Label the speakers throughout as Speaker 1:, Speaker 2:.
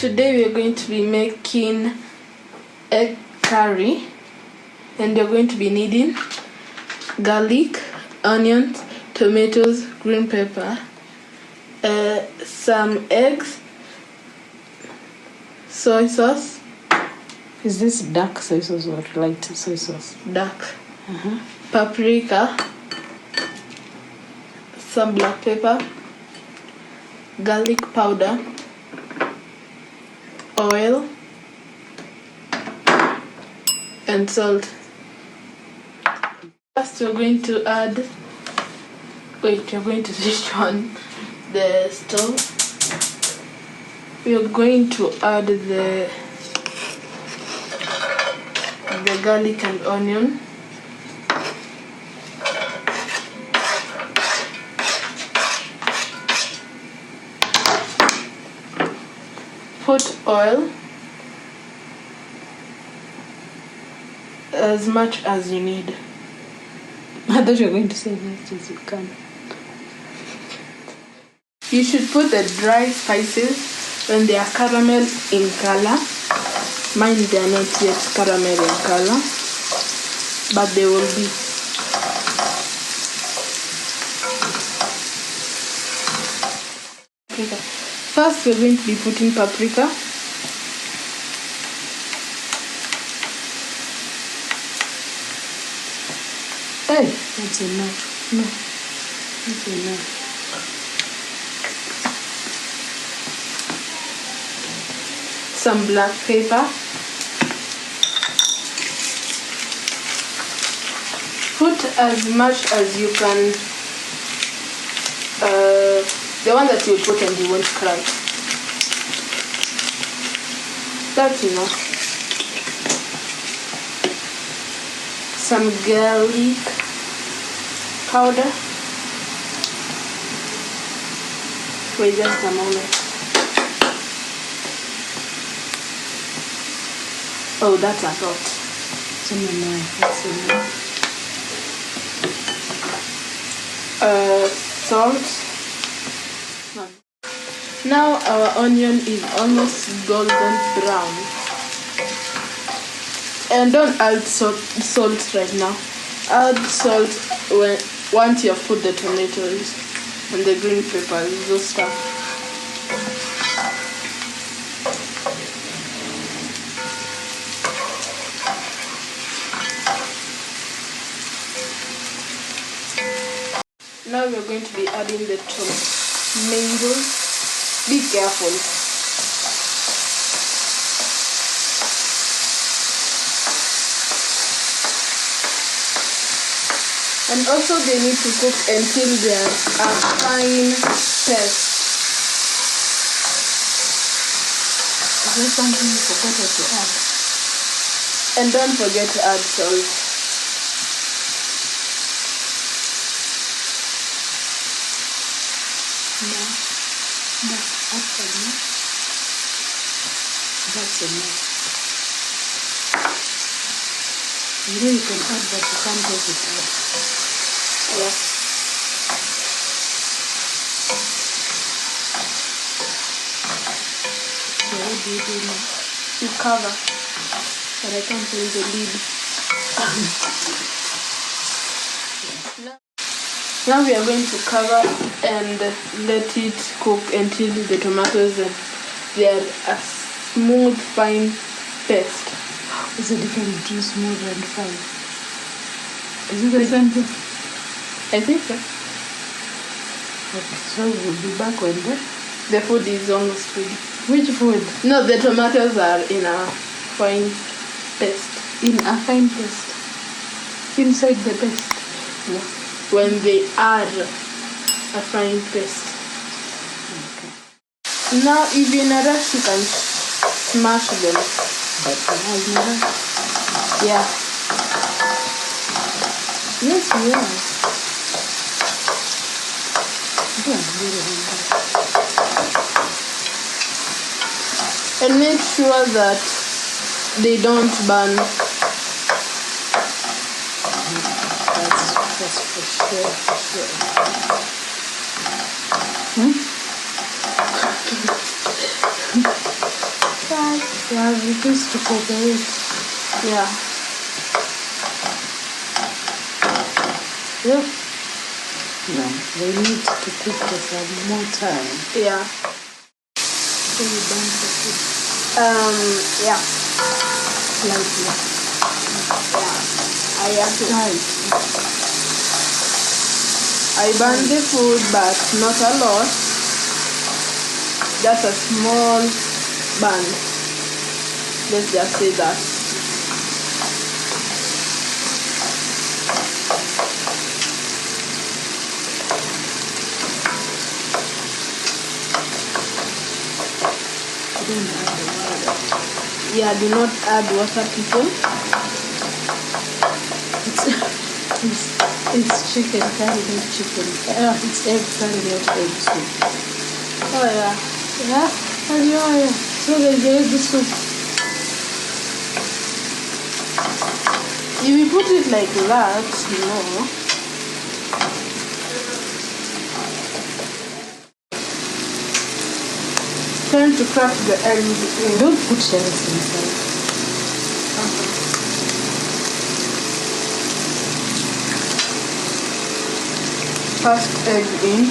Speaker 1: Today we are going to be making egg curry, and you're going to be needing garlic, onions, tomatoes, green pepper, some eggs, soy sauce.
Speaker 2: Is this dark soy sauce or light soy sauce?
Speaker 1: Dark. Paprika, some black pepper, garlic powder, oil, and salt. First we're going to add, you're going to switch on the stove. We're going to add the garlic and onion. Put oil as much as you need.
Speaker 2: I thought you were going to say as much as you can.
Speaker 1: You should put the dry spices when they are caramel in color. Mine, they are not yet caramel in color, but they will be. First, we're going to be putting paprika.
Speaker 2: Hey, that's enough. No, that's enough.
Speaker 1: Some black pepper. Put as much as you can. The one that you put and you won't cry. That's enough. Some garlic powder. Wait just a moment. Oh, that's a lot. Salt. Now our onion is almost golden brown. And don't add salt right now. Add salt once you have put the tomatoes and the green peppers, those stuff. Now we're going to be adding the tomatoes. Be careful. And also they need to cook until they are a fine paste.
Speaker 2: Is there something you forgot to add?
Speaker 1: And don't forget to add salt.
Speaker 2: No, after that. That's enough. You know you can add, but you can't take it out.
Speaker 1: Yeah.
Speaker 2: So what do you do now?
Speaker 1: You cover. But I can't find the lid. Now we are going to cover and let it cook until the tomatoes and they are a smooth, fine paste.
Speaker 2: What's the difference between smooth and fine? Is it the same thing?
Speaker 1: I think so.
Speaker 2: Okay, so we'll be back when
Speaker 1: the food is almost ready.
Speaker 2: Which food?
Speaker 1: No, the tomatoes are in a fine paste.
Speaker 2: In a fine paste? Inside the paste?
Speaker 1: No. When they are a fine paste.
Speaker 2: Okay.
Speaker 1: Now, if you're in a rush, you can smash them.
Speaker 2: But now you're in a rush?
Speaker 1: Yeah.
Speaker 2: Yes, we are. Don't really remember.
Speaker 1: And make sure that they don't burn.
Speaker 2: That's for sure, for sure. Yeah, it is to cooperate.
Speaker 1: Yeah.
Speaker 2: Yeah. No, they need to cook for some more time.
Speaker 1: Yeah.
Speaker 2: So you burn the food
Speaker 1: Yeah.
Speaker 2: lightly.
Speaker 1: Yeah. I burn the food, but not a lot. Just a small burn. Let's just say that.
Speaker 2: Don't add the water.
Speaker 1: Yeah, do not add water, people.
Speaker 2: It's chicken curry, not chicken. It's egg curry, not egg soup.
Speaker 1: Oh yeah.
Speaker 2: Yeah, and yeah. So they get the soup.
Speaker 1: If you put it like that, no. Time to crack the eggs in.
Speaker 2: Don't put shells inside.
Speaker 1: First egg in.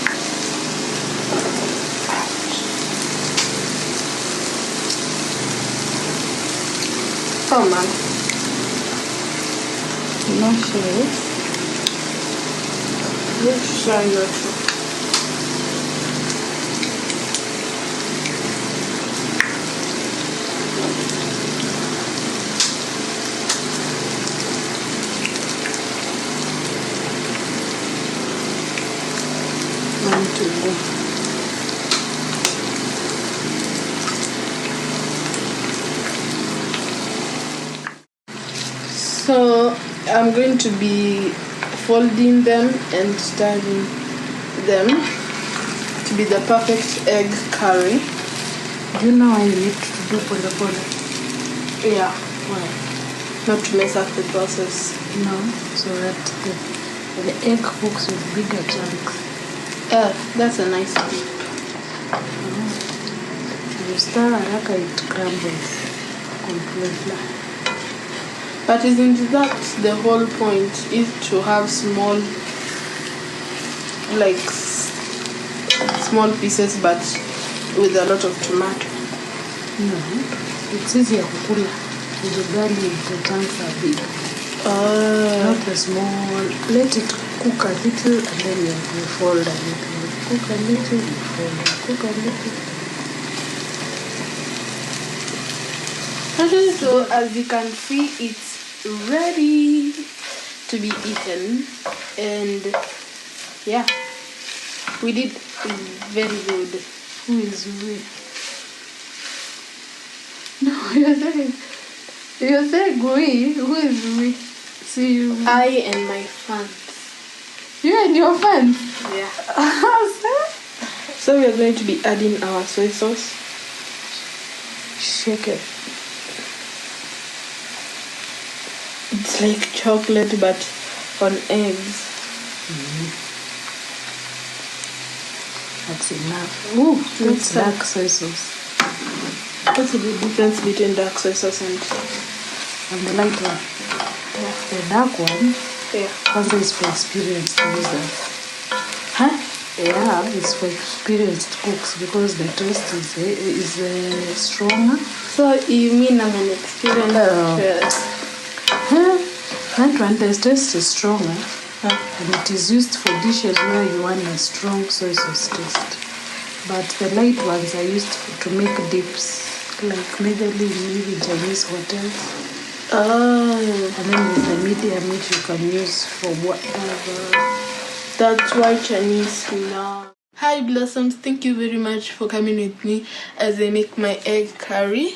Speaker 1: Come on.
Speaker 2: No shells.
Speaker 1: Let's try your two.
Speaker 2: One to go.
Speaker 1: So I'm going to be folding them and stirring them to be the perfect egg curry.
Speaker 2: Do you know why you need to do pole?
Speaker 1: Yeah,
Speaker 2: Why?
Speaker 1: not to mess up the process.
Speaker 2: No, so that the egg cooks with bigger chunks.
Speaker 1: That's a nice tip.
Speaker 2: You stir haraka, it crumbles completely.
Speaker 1: But isn't that the whole point? Is to have small, like small pieces, but with a lot of tomato.
Speaker 2: No, it's easier kukula with ugali if the chunks are big. Not the small. Let it cook a little and then you fold a little. Cook a little, you fold. Cook a little.
Speaker 1: So as you can see, it's ready to be eaten, and yeah, we did very good.
Speaker 2: Who is we?
Speaker 1: No, you're saying we. Who is we?
Speaker 2: See you.
Speaker 1: I and my fans.
Speaker 2: You and your fans?
Speaker 1: Yeah. So we are going to be adding our soy sauce.
Speaker 2: Shake it.
Speaker 1: It's like chocolate but on eggs.
Speaker 2: That's enough. Ooh, that's dark soy sauce.
Speaker 1: What's the difference between dark soy sauce and
Speaker 2: the light one?
Speaker 1: Yeah.
Speaker 2: The dark one,
Speaker 1: Yeah.
Speaker 2: also is for experienced users.
Speaker 1: Huh?
Speaker 2: Yeah, it's for experienced cooks because the taste is stronger.
Speaker 1: So you mean I'm an experienced chef?
Speaker 2: That one, the taste is stronger, and it is used for dishes where you want a strong soy sauce taste. But the light ones are used to make dips, like majorly in Chinese hotels.
Speaker 1: Oh,
Speaker 2: And then there's the medium which you can use for whatever.
Speaker 1: that's why Chinese love. Hi Blossoms, thank you very much for coming with me as I make my egg curry.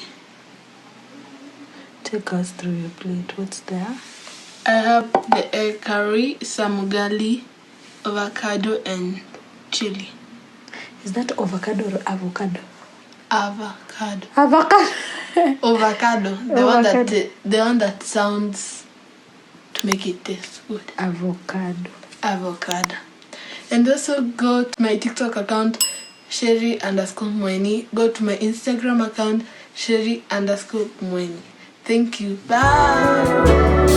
Speaker 2: Take us through your plate. What's there?
Speaker 1: I have the egg curry, some ugali, avocado, and chili.
Speaker 2: Is that avocado or avocado?
Speaker 1: Avocado.
Speaker 2: Avocado.
Speaker 1: Avocado. The one that sounds to make it taste good.
Speaker 2: Avocado.
Speaker 1: And also go to my TikTok account, Sherry_Mweni. Go to my Instagram account, Sherry_Mweni. Thank you. Bye.